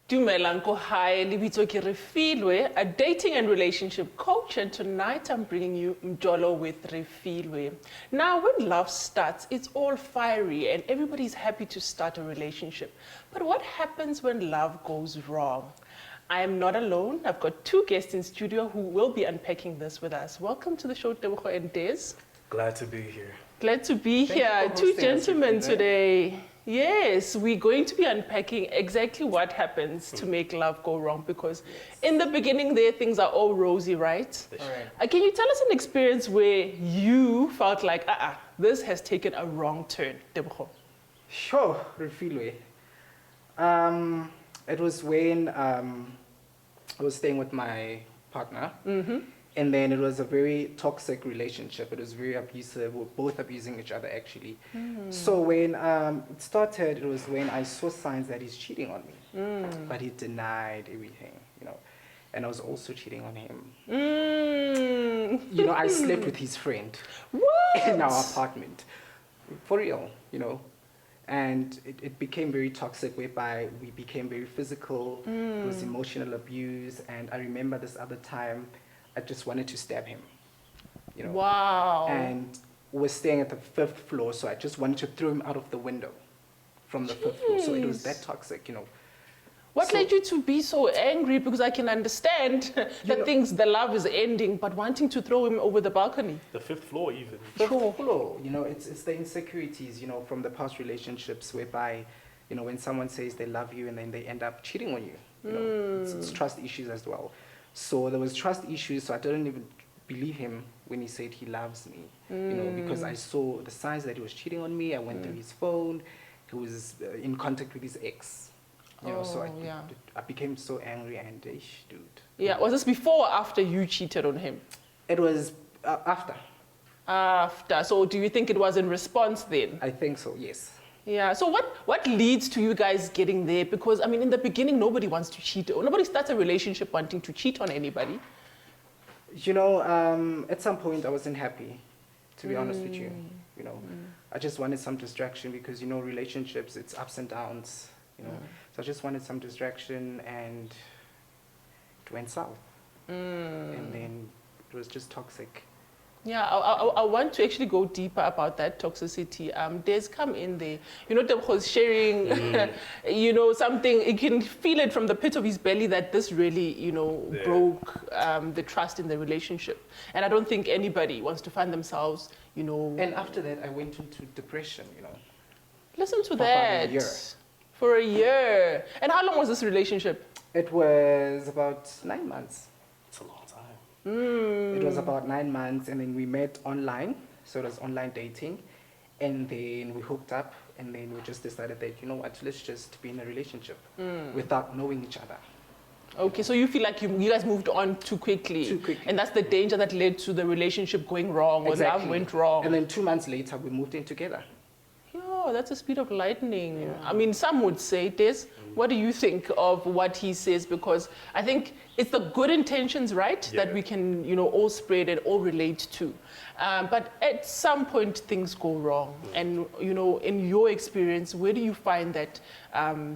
Dumelang ko hi, libitso ke Refilwe, a dating and relationship coach, and tonight I'm bringing you Mjolo with Refilwe. Now, when love starts, it's all fiery and everybody's happy to start a relationship. But what happens when love goes wrong? I am not alone. I've got two guests in studio who will be unpacking this with us. Welcome to the show, Tebogo and Des. Glad to be here. Glad to be here. Two gentlemen today. Yes, we're going to be unpacking exactly what happens to make love go wrong, because in the beginning there things are all rosy, right? Can you tell us an experience where you felt like, this has taken a wrong turn, Tebogo? Sure, Refilwe. It was when I was staying with my partner. And then it was a very toxic relationship. It was very abusive. We were both abusing each other, actually. So when it started, it was when I saw signs that he's cheating on me. But he denied everything, you know. And I was also cheating on him. You know, I slept with his friend in our apartment. For real, you know. And it became very toxic, whereby we became very physical. It was emotional abuse. And I remember this other time, I just wanted to stab him, you know. Wow. And we're staying at the 5th floor, so I just wanted to throw him out of the window from the 5th floor. So it was that toxic, you know. What led you to be so angry? Because I can understand that the love is ending, but wanting to throw him over the balcony. The 5th floor even. 5th floor, you know, it's the insecurities, you know, from the past relationships, whereby, you know, when someone says they love you and then they end up cheating on you, you know, it's trust issues as well. So there was trust issues, so I didn't even believe him when he said he loves me, you know, because I saw the signs that he was cheating on me. I went through his phone. He was in contact with his ex, you know, so I became so angry and, dude. Yeah, was this before or after you cheated on him? It was after. After. So do you think it was in response then? I think so, yes. Yeah, so what leads to you guys getting there? Because, I mean, in the beginning, nobody wants to cheat. Nobody starts a relationship wanting to cheat on anybody. You know, at some point, I wasn't happy, to be honest with you. You know, I just wanted some distraction because, you know, relationships, it's ups and downs, you know. So I just wanted some distraction, and it went south. And then it was just toxic. Yeah, I want to actually go deeper about that toxicity. There's come in there. You know, Tebogo's sharing, you know, something, you can feel it from the pit of his belly that this really, you know, broke the trust in the relationship. And I don't think anybody wants to find themselves, you know. And after that, I went into depression, you know. Listen to that. For a year. And how long was this relationship? It was about 9 months. It's a long time. It was about 9 months, and then we met online, so it was online dating, and then we hooked up, and then we just decided that, you know what, let's just be in a relationship without knowing each other. Okay, so you feel like you guys moved on too quickly. Too quickly. And that's the danger that led to the relationship going wrong, or love went wrong. And then 2 months later, we moved in together. Yeah, that's a speed of lightning. Yeah. I mean, some would say this. What do you think of what he says? Because I think it's the good intentions, right, that we can, you know, all spread and all relate to. But at some point, things go wrong. And, you know, in your experience, where do you find that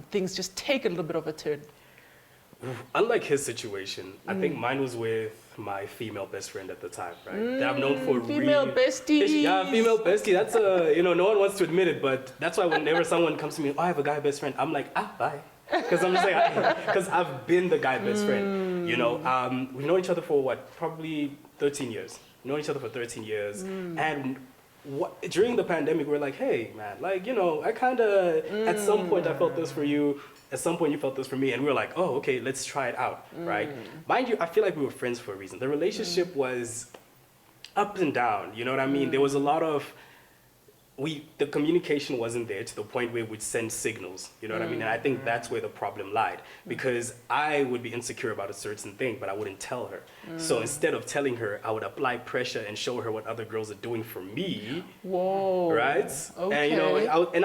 things just take a little bit of a turn? Unlike his situation, I think mine was with my female best friend at the time, right? That I've known for female bestie. Yeah, female bestie. That's you know, no one wants to admit it, but that's why whenever someone comes to me, oh, I have a guy best friend, I'm like, bye. Because I'm just like, because I've been the guy best friend. You know, we've known each other for what? Probably 13 years. We've known each other for 13 years. And during the pandemic, we're like, hey, man, like, you know, I kind of, at some point I felt this for you. At some point you felt this for me. And we were like, oh, okay, let's try it out, right? Mind you, I feel like we were friends for a reason. The relationship was up and down, you know what I mean? There was a lot of, the communication wasn't there to the point where we'd send signals, you know what I mean? And I think that's where the problem lied, because I would be insecure about a certain thing, but I wouldn't tell her. So instead of telling her, I would apply pressure and show her what other girls are doing for me. Whoa. Right? Okay. And, you know,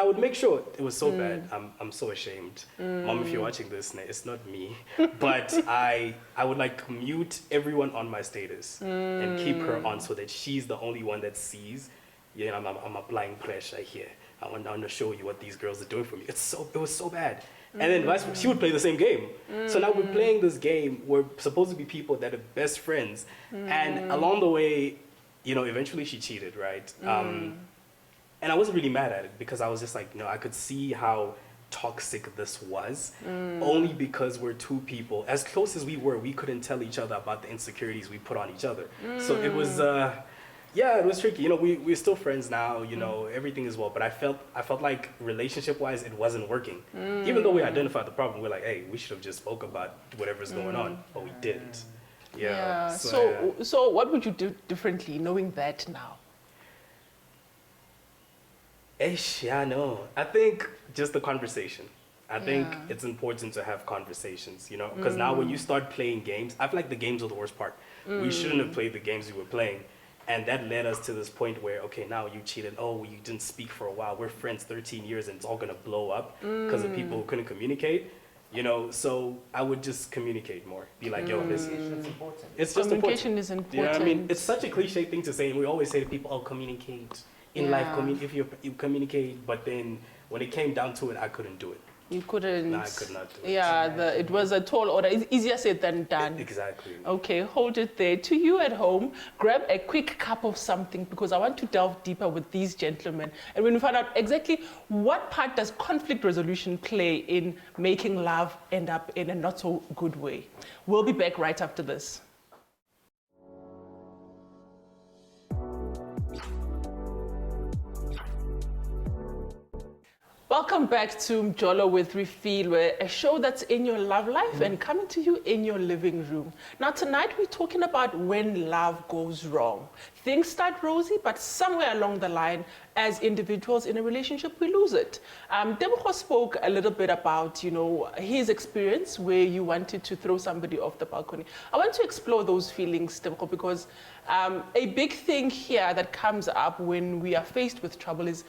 I would make sure, it was so bad. I'm so ashamed. Mom, if you're watching this, it's not me. But I would like mute everyone on my status and keep her on so that she's the only one that sees, you know, I'm applying pressure here. I want to show you what these girls are doing for me. It was so bad. And then she would play the same game. So now we're playing this game. We're supposed to be people that are best friends. And along the way, you know, eventually she cheated, right? And I wasn't really mad at it because I was just like, you know, I could see how toxic this was, only because we're two people. As close as we were, we couldn't tell each other about the insecurities we put on each other. So it was, yeah, it was tricky. You know, we're still friends now, you know, everything is well, but I felt like relationship-wise, it wasn't working. Even though we identified the problem, we're like, hey, we should have just spoke about whatever's going on, but we didn't. Yeah. So what would you do differently knowing that now? Yeah, no. I think just the conversation. I think it's important to have conversations, you know, because now when you start playing games, I feel like the games are the worst part. We shouldn't have played the games we were playing. And that led us to this point where, okay, now you cheated. Oh, you didn't speak for a while. We're friends 13 years and it's all going to blow up because of people who couldn't communicate. You know, so I would just communicate more. Be like, yo, listen. It's important. It's just Communication important. is important. You know what I mean? It's such a cliche thing to say. And we always say to people, oh, communicate. In life, if you communicate. But then when it came down to it, I couldn't do it. You couldn't. No, I could not do it. Yeah, it was a tall order. It's easier said than done. Exactly. Okay, hold it there. To you at home, grab a quick cup of something because I want to delve deeper with these gentlemen. And when we find out exactly what part does conflict resolution play in making love end up in a not so good way. We'll be back right after this. Welcome back to Mjolo with Refilwe, a show that's in your love life and coming to you in your living room. Now tonight we're talking about when love goes wrong. Things start rosy, but somewhere along the line, as individuals in a relationship, we lose it. Tebogo spoke a little bit about, you know, his experience where you wanted to throw somebody off the balcony. I want to explore those feelings, Tebogo, because a big thing here that comes up when we are faced with trouble is,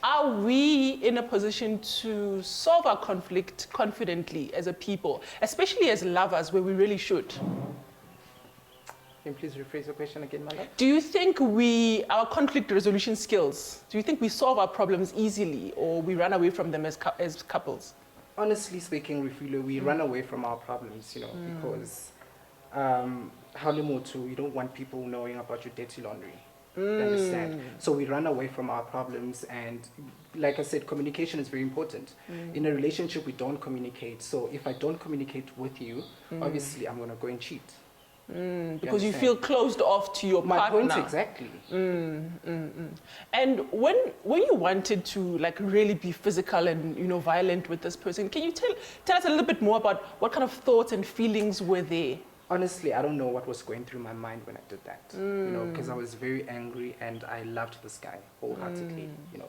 are we in a position to solve our conflict confidently as a people, especially as lovers, where we really should? Can you please rephrase your question again, my love? Do you think our conflict resolution skills, do you think we solve our problems easily or we run away from them as couples? Honestly speaking, we run away from our problems, you know, because we don't want people knowing about your dirty laundry. You understand? So we run away from our problems, and like I said, communication is very important. In a relationship, we don't communicate. So if I don't communicate with you, obviously I'm going to go and cheat. Because you feel closed off to your partner. My point exactly. And when you wanted to like really be physical and, you know, violent with this person, can you tell us a little bit more about what kind of thoughts and feelings were there? Honestly, I don't know what was going through my mind when I did that, you know, because I was very angry and I loved this guy wholeheartedly, you know,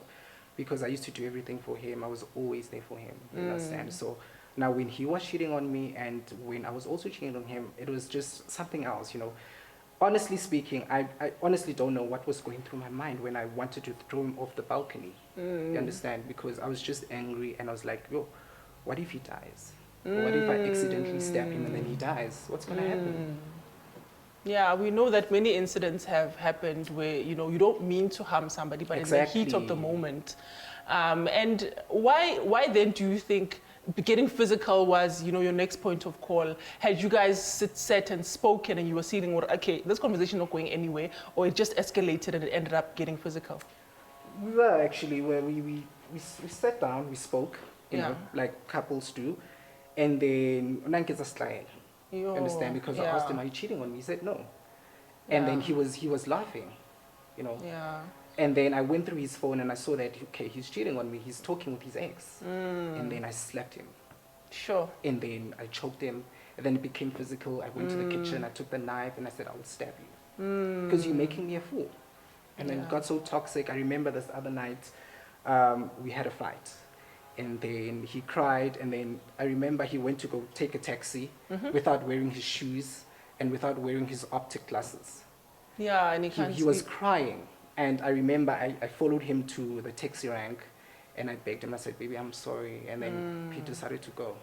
because I used to do everything for him. I was always there for him, you understand? So now when he was cheating on me and when I was also cheating on him, it was just something else, you know. Honestly speaking, I honestly don't know what was going through my mind when I wanted to throw him off the balcony, you understand? Because I was just angry and I was like, yo, what if he dies? What if I accidentally stab him and then he dies? What's going to happen? Yeah, we know that many incidents have happened where, you know, you don't mean to harm somebody, but in the heat of the moment. And why then do you think getting physical was, you know, your next point of call? Had you guys sat and spoken and you were feeling, okay, this conversation not going anywhere, or it just escalated and it ended up getting physical? We were actually, where we sat down, we spoke, you know, like couples do. And then, you understand? Because I asked him, are you cheating on me? He said, no. And then he was laughing, you know. Yeah. And then I went through his phone and I saw that, okay, he's cheating on me. He's talking with his ex. And then I slapped him. Sure. And then I choked him. And then it became physical. I went to the kitchen, I took the knife and I said, I will stab you. Because you're making me a fool. And then it got so toxic. I remember this other night, we had a fight. And then he cried, and then I remember he went to go take a taxi without wearing his shoes and without wearing his optic glasses. Yeah, and he was crying. And I remember I followed him to the taxi rank, and I begged him. I said, baby, I'm sorry. And then he decided to go.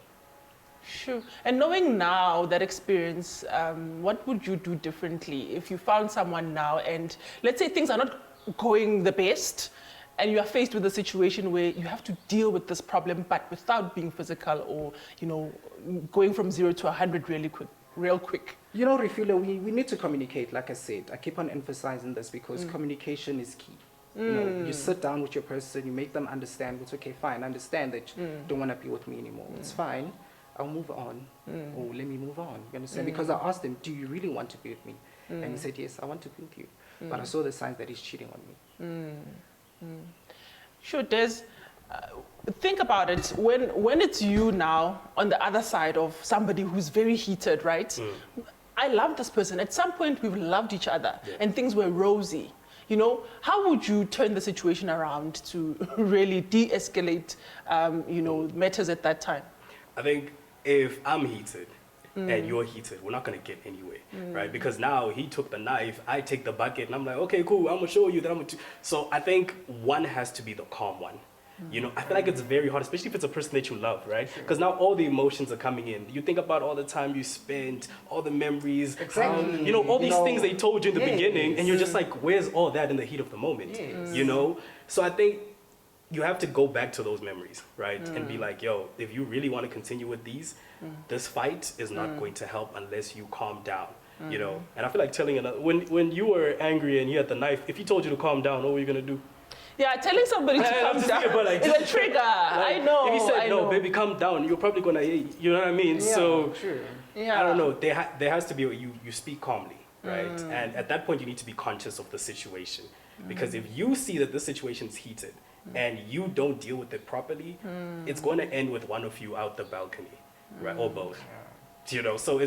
Sure. And knowing now that experience, what would you do differently if you found someone now and let's say things are not going the best, and you are faced with a situation where you have to deal with this problem, but without being physical or, going from 0 to 100 real quick. Refilo, we need to communicate, like I said. I keep on emphasizing this because communication is key. You sit down with your person, you make them understand, it's okay, fine, I understand that you don't want to be with me anymore. It's fine, I'll move on, or let me move on, you understand? Because I asked him, do you really want to be with me? And he said, yes, I want to be with you. But I saw the signs that he's cheating on me. Sure, Des. Think about it. When it's you now on the other side of somebody who's very heated, right? I love this person. At some point, we've loved each other, and things were rosy. How would you turn the situation around to really de-escalate, matters at that time? I think if I'm heated and you're heated, we're not going to get anywhere, right? Because now he took the knife, I take the bucket, and I'm like, okay, cool, I'm going to show you that I'm going to. So I think one has to be the calm one. I feel like it's very hard, especially if it's a person that you love, right? Because now all the emotions are coming in. You think about all the time you spent, all the memories, exactly. All these things they told you in the beginning, and you're just like, where's all that in the heat of the moment? So I think you have to go back to those memories, right? And be like, yo, if you really want to continue with these, this fight is not going to help unless you calm down. And I feel like telling another, when you were angry and you had the knife, if he told you to calm down, what were you gonna do? Yeah, telling somebody to calm down is a trigger. I know. If he said, no, baby, calm down, you're probably gonna, you know what I mean? Yeah, so, true. I don't know, there has to be, you speak calmly, right? And at that point, you need to be conscious of the situation. Because if you see that this situation is heated and you don't deal with it properly, it's going to end with one of you out the balcony, right? Or both. So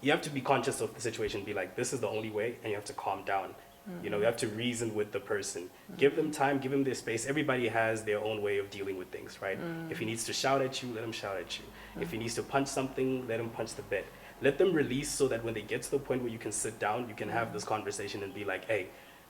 you have to be conscious of the situation, be like, this is the only way, and you have to calm down. You have to reason with the person. Give them time, give them their space. Everybody has their own way of dealing with things, right? If he needs to shout at you, let him shout at you. If he needs to punch something, let him punch the bed. Let them release so that when they get to the point where you can sit down, you can have this conversation and be like, hey,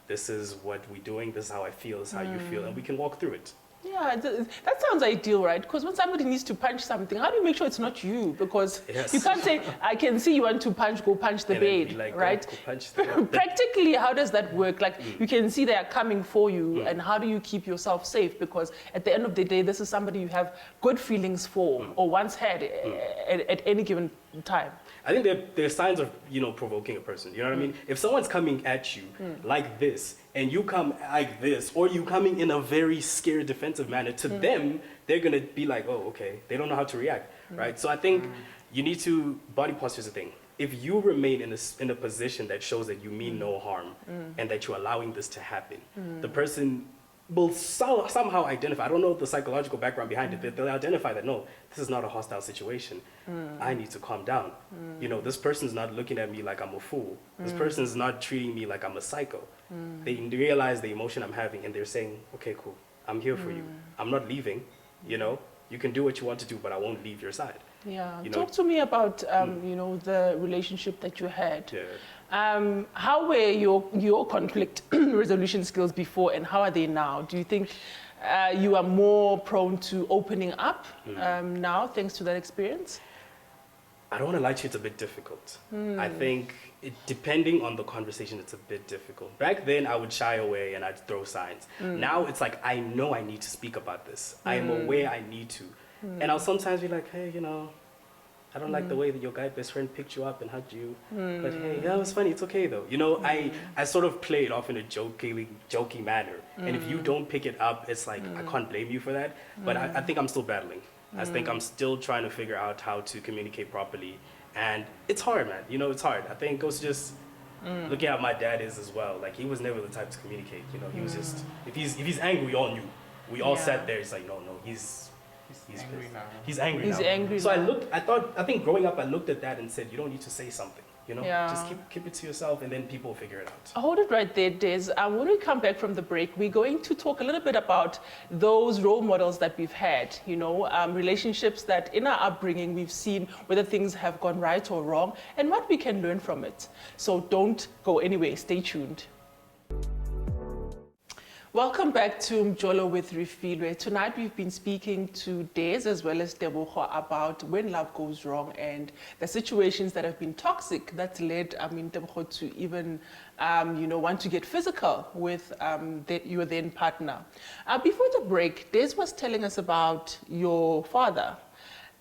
this is what we're doing, this is how I feel, this is how you feel, and we can walk through it. Yeah, that sounds ideal, right? Because when somebody needs to punch something, how do you make sure it's not you? Because you can't say, I can see you want to punch, go punch the bed, like, right? Go punch the bed. Practically, how does that work? Like, you can see they are coming for you, and how do you keep yourself safe? Because at the end of the day, this is somebody you have good feelings for, or once had at any given time. I think there are signs of, provoking a person. You know what I mean? If someone's coming at you like this, and you come like this, or you coming in a very scared, defensive manner, to them, they're going to be like, oh, okay. They don't know how to react, right? So I think you need to, body posture is a thing. If you remain in a position that shows that you mean no harm, and that you're allowing this to happen, the person will somehow identify, I don't know the psychological background behind it, but they'll identify that, no, this is not a hostile situation. I need to calm down. This person's not looking at me like I'm a fool. This person's not treating me like I'm a psycho. They realize the emotion I'm having, and they're saying, okay, cool, I'm here for you. I'm not leaving, you can do what you want to do, but I won't leave your side. Yeah, talk to me about, the relationship that you had. How were your conflict resolution skills before, and how are they now? Do you think you are more prone to opening up now, thanks to that experience? I don't want to lie to you, it's a bit difficult. I think, depending on the conversation, it's a bit difficult. Back then, I would shy away and I'd throw signs. Now, it's like, I know I need to speak about this. I am aware I need to. And I'll sometimes be like, hey, I don't like the way that your guy best friend picked you up and hugged you. But hey, that was funny. It's okay, though. I sort of play it off in a joking manner. And if you don't pick it up, it's like, I can't blame you for that. But I think I'm still battling. I think I'm still trying to figure out how to communicate properly. And it's hard, man. It's hard. I think it goes just looking at my dad is as well. Like, he was never the type to communicate. He was just, if he's angry, we all knew. We all sat there. It's like, no, he's angry now. He's angry now. Angry so now. I think growing up, I looked at that and said, you don't need to say something. Just keep it to yourself, and then people will figure it out. Hold it right there, Des. When we come back from the break, we're going to talk a little bit about those role models that we've had, relationships that in our upbringing we've seen whether things have gone right or wrong, and what we can learn from it. So don't go anywhere, stay tuned. Welcome back to Mjolo with Refilwe. Tonight we've been speaking to Des as well as Tebogo about when love goes wrong and the situations that have been toxic that's led, Tebogo to even, want to get physical with your then partner. Before the break, Des was telling us about your father.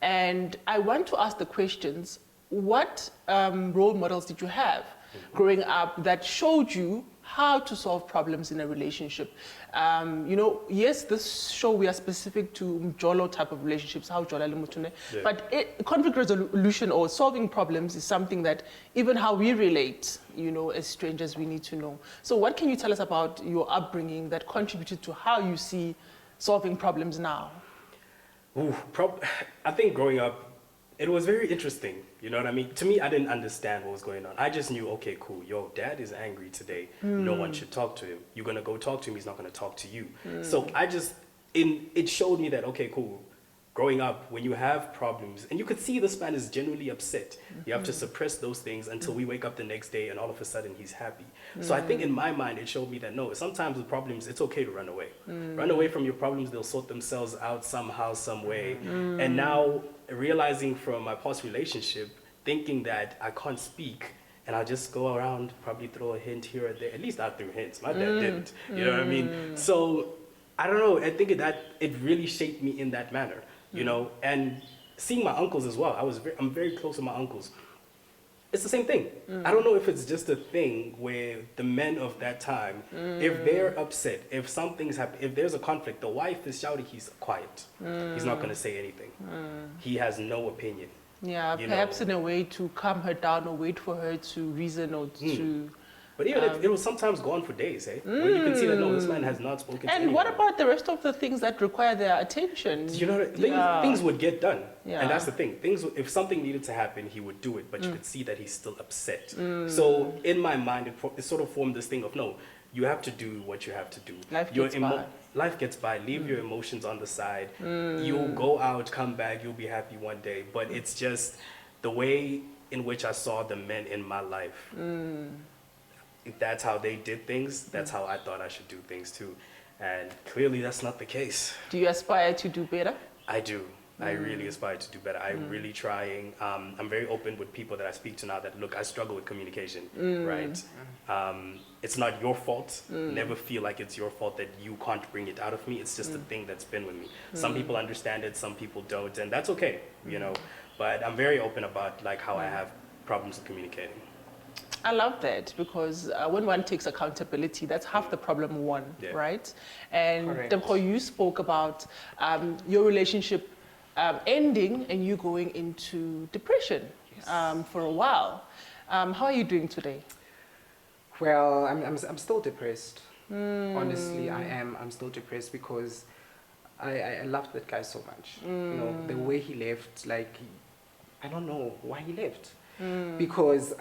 And I want to ask the questions, what role models did you have growing up that showed you how to solve problems in a relationship? Yes, this show we are specific to Mjolo type of relationships, how Jola le Motune, but conflict resolution or solving problems is something that even how we relate, as strangers, we need to know. So what can you tell us about your upbringing that contributed to how you see solving problems now? I think growing up, it was very interesting. You know what I mean? To me, I didn't understand what was going on. I just knew, okay, cool. Yo, dad is angry today. No one should talk to him. You're going to go talk to him. He's not going to talk to you. So it showed me that, okay, cool. Growing up, when you have problems, and you could see this man is genuinely upset. You have to suppress those things until we wake up the next day and all of a sudden he's happy. So I think in my mind, it showed me that no, sometimes with problems, it's okay to run away. Run away from your problems. They'll sort themselves out somehow, some way. And now realizing from my past relationship, thinking that I can't speak and I'll just go around, probably throw a hint here or there. At least I threw hints. My dad didn't. You know what I mean? So I don't know. I think that it really shaped me in that manner. And seeing my uncles as well. I'm very close with my uncles. It's the same thing. I don't know if it's just a thing where the men of that time, if they're upset, if something's happened, if there's a conflict, the wife is shouting, he's quiet. He's not going to say anything. He has no opinion. Yeah, perhaps in a way to calm her down or wait for her to reason or to... But even if it was sometimes gone for days, where you can see that, no, this man has not spoken to anyone. And what about the rest of the things that require their attention? Things would get done. Yeah. And that's the thing. If something needed to happen, he would do it, but you could see that he's still upset. So in my mind, it sort of formed this thing of, no, you have to do what you have to do. Life gets by. Leave your emotions on the side. You'll go out, come back, you'll be happy one day. But it's just the way in which I saw the men in my life. If that's how they did things, that's how I thought I should do things too. And clearly that's not the case. Do you aspire to do better? I do. I really aspire to do better. I'm really trying. I'm very open with people that I speak to now that, look, I struggle with communication, right? It's not your fault. Never feel like it's your fault that you can't bring it out of me. It's just a thing that's been with me. Some people understand it, some people don't, and that's okay, But I'm very open about how I have problems with communicating. I love that because when one takes accountability, that's half the problem won, right? And Tebogo, you spoke about your relationship ending and you going into depression for a while. How are you doing today? Well, I'm still depressed. Honestly, I am. I'm still depressed because I loved that guy so much. The way he left, I don't know why he left. Because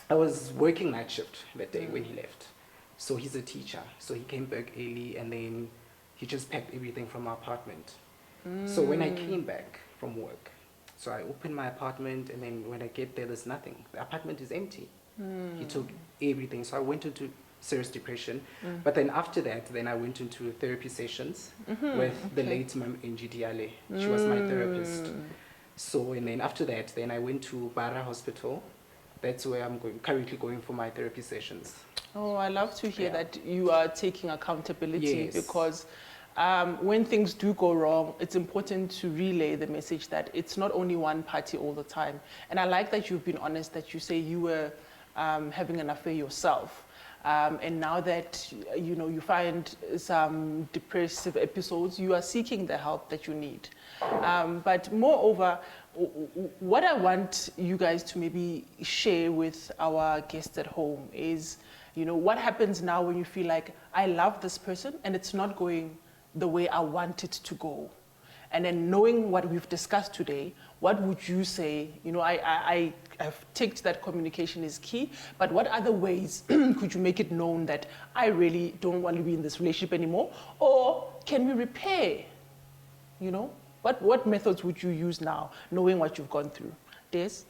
I was working night shift that day when he left. So he's a teacher. So he came back early and then he just packed everything from our apartment. So when I came back from work, so I opened my apartment and then when I get there, there's nothing. The apartment is empty. He took everything. So I went into serious depression. But then after that, then I went into therapy sessions with the late Ma'am Diale. She was my therapist. So, and then after that, then I went to Bara Hospital. That's where I'm currently going for my therapy sessions. Oh, I love to hear that you are taking accountability because when things do go wrong, it's important to relay the message that it's not only one party all the time. And I like that you've been honest, that you say you were having an affair yourself. And now that, you find some depressive episodes, you are seeking the help that you need. But moreover, what I want you guys to maybe share with our guests at home is, what happens now when you feel like, I love this person and it's not going the way I want it to go. And then knowing what we've discussed today, what would you say? I've taken that communication is key, but what other ways could you make it known that I really don't want to be in this relationship anymore? Or can we repair? What methods would you use now, knowing what you've gone through? Des?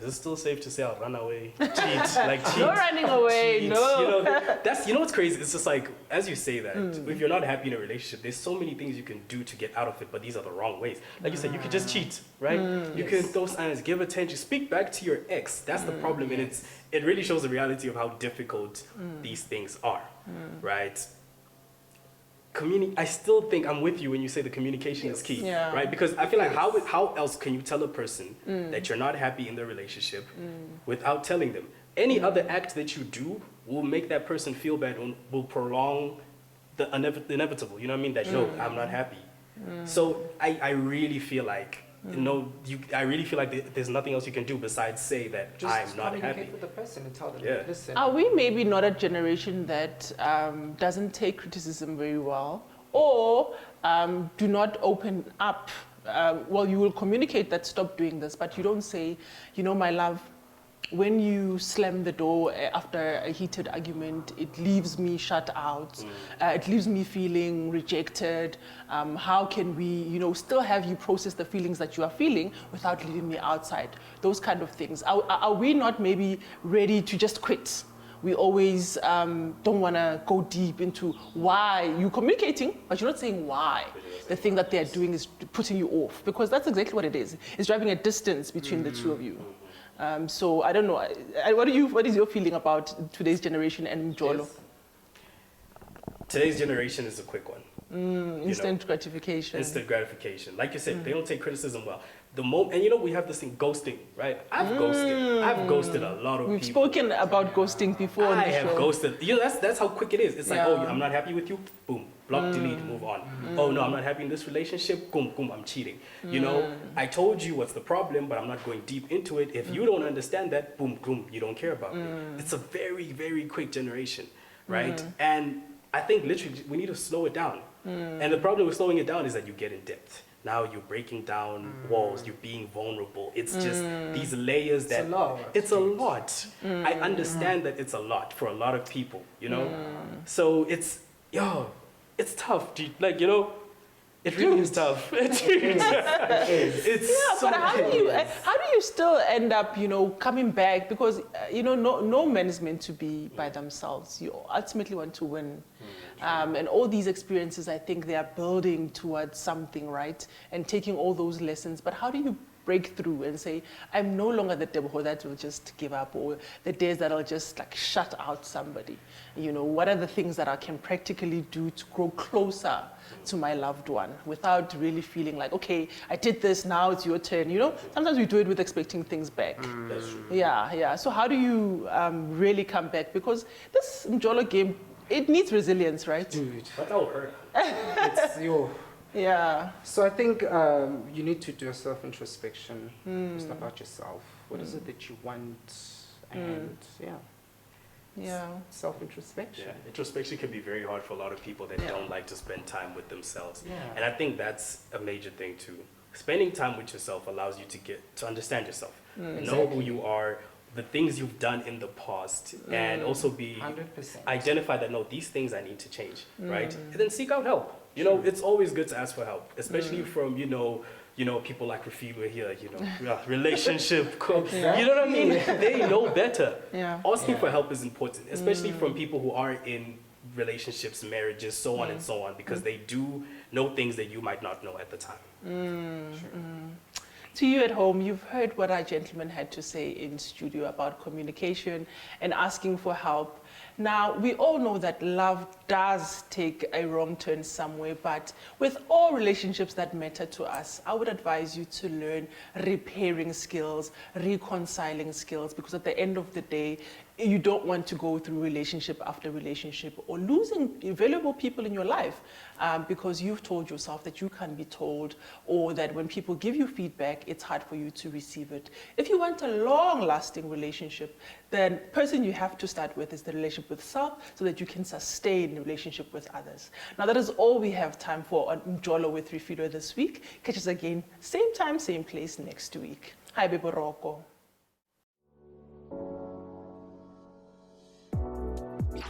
is it still safe to say I'll run away, cheat, like cheat? No running away, cheat. no. You know, what's crazy? It's just like, as you say that, if you're not happy in a relationship, there's so many things you can do to get out of it, but these are the wrong ways. Like you said, you could just cheat, right? You can throw signs, give attention, speak back to your ex. That's the problem, and it really shows the reality of how difficult these things are, right? I still think I'm with you when you say the communication is key, right? Because I feel like how else can you tell a person that you're not happy in their relationship without telling them? Any other act that you do will make that person feel bad, will prolong the inevitable. You know what I mean? That no, I'm not happy. So I really feel like I really feel like there's nothing else you can do besides say that Just I'm not happy. communicate with the person and tell them, listen. Are we maybe not a generation that doesn't take criticism very well, or do not open up? Well, you will communicate that stop doing this, but you don't say, my love, when you slam the door after a heated argument, it leaves me shut out. It leaves me feeling rejected. How can we, still have you process the feelings that you are feeling without leaving me outside? Those kind of things. Are we not maybe ready to just quit? We always don't want to go deep into why you're communicating, but you're not saying why. The thing that they're doing is putting you off, because that's exactly what it is. It's driving a distance between the two of you. So I don't know. What is your feeling about today's generation and Mjolo? Today's generation is a quick one. Instant gratification. Instant gratification. Like you said, they don't take criticism well. And we have this thing, ghosting, right? I've ghosted a lot of We've people. spoken about ghosting before on the show. I have ghosted. That's how quick it is. It's like, I'm not happy with you. Boom, block, delete, move on. Oh no, I'm not happy in this relationship. Boom, boom, I'm cheating. I told you what's the problem, but I'm not going deep into it. If you don't understand that, boom, boom, you don't care about me. It's a very, very quick generation, right? And I think literally we need to slow it down. And the problem with slowing it down is that you get in depth. Now you're breaking down walls, you're being vulnerable. It's just these layers that... It's a lot. I understand that it's a lot for a lot of people, So it's tough. It really is tough. It's but how do you still end up, coming back? Because, no man is meant to be by themselves. You ultimately want to win. And all these experiences, I think they are building towards something, right? And taking all those lessons. But how do you break through and say, I'm no longer the Debo that will just give up, or the days that I'll just shut out somebody? What are the things that I can practically do to grow closer to my loved one without really feeling like, okay, I did this, now it's your turn. Sometimes we do it with expecting things back. That's true. Yeah. So how do you really come back? Because this Mjolo game, it needs resilience, right? Dude. But that will hurt. Yeah. So I think you need to do a self-introspection just about yourself. What is it that you want? And self-introspection. Yeah, introspection can be very hard for a lot of people that don't like to spend time with themselves. Yeah. And I think that's a major thing too. Spending time with yourself allows you to understand yourself, know who you are, the things you've done in the past, and also 100%. identify that, no, these things I need to change, right? And then seek out help. It's always good to ask for help, especially from, people like Rafiwa here, relationship coach. You know what I mean? They know better. Yeah. Asking for help is important, especially from people who are in relationships, marriages, so on and so on, because they do know things that you might not know at the time. To you at home, you've heard what our gentleman had to say in studio about communication and asking for help. Now, we all know that love does take a wrong turn somewhere, but with all relationships that matter to us, I would advise you to learn repairing skills, reconciling skills, because at the end of the day, you don't want to go through relationship after relationship or losing valuable people in your life because you've told yourself that you can't be told, or that when people give you feedback, it's hard for you to receive it. If you want a long-lasting relationship, then the person you have to start with is the relationship with self, so that you can sustain the relationship with others. Now, that is all we have time for on Mjolo with Refilo this week. Catch us again, same time, same place next week. Hi, Beboroko. Yeah.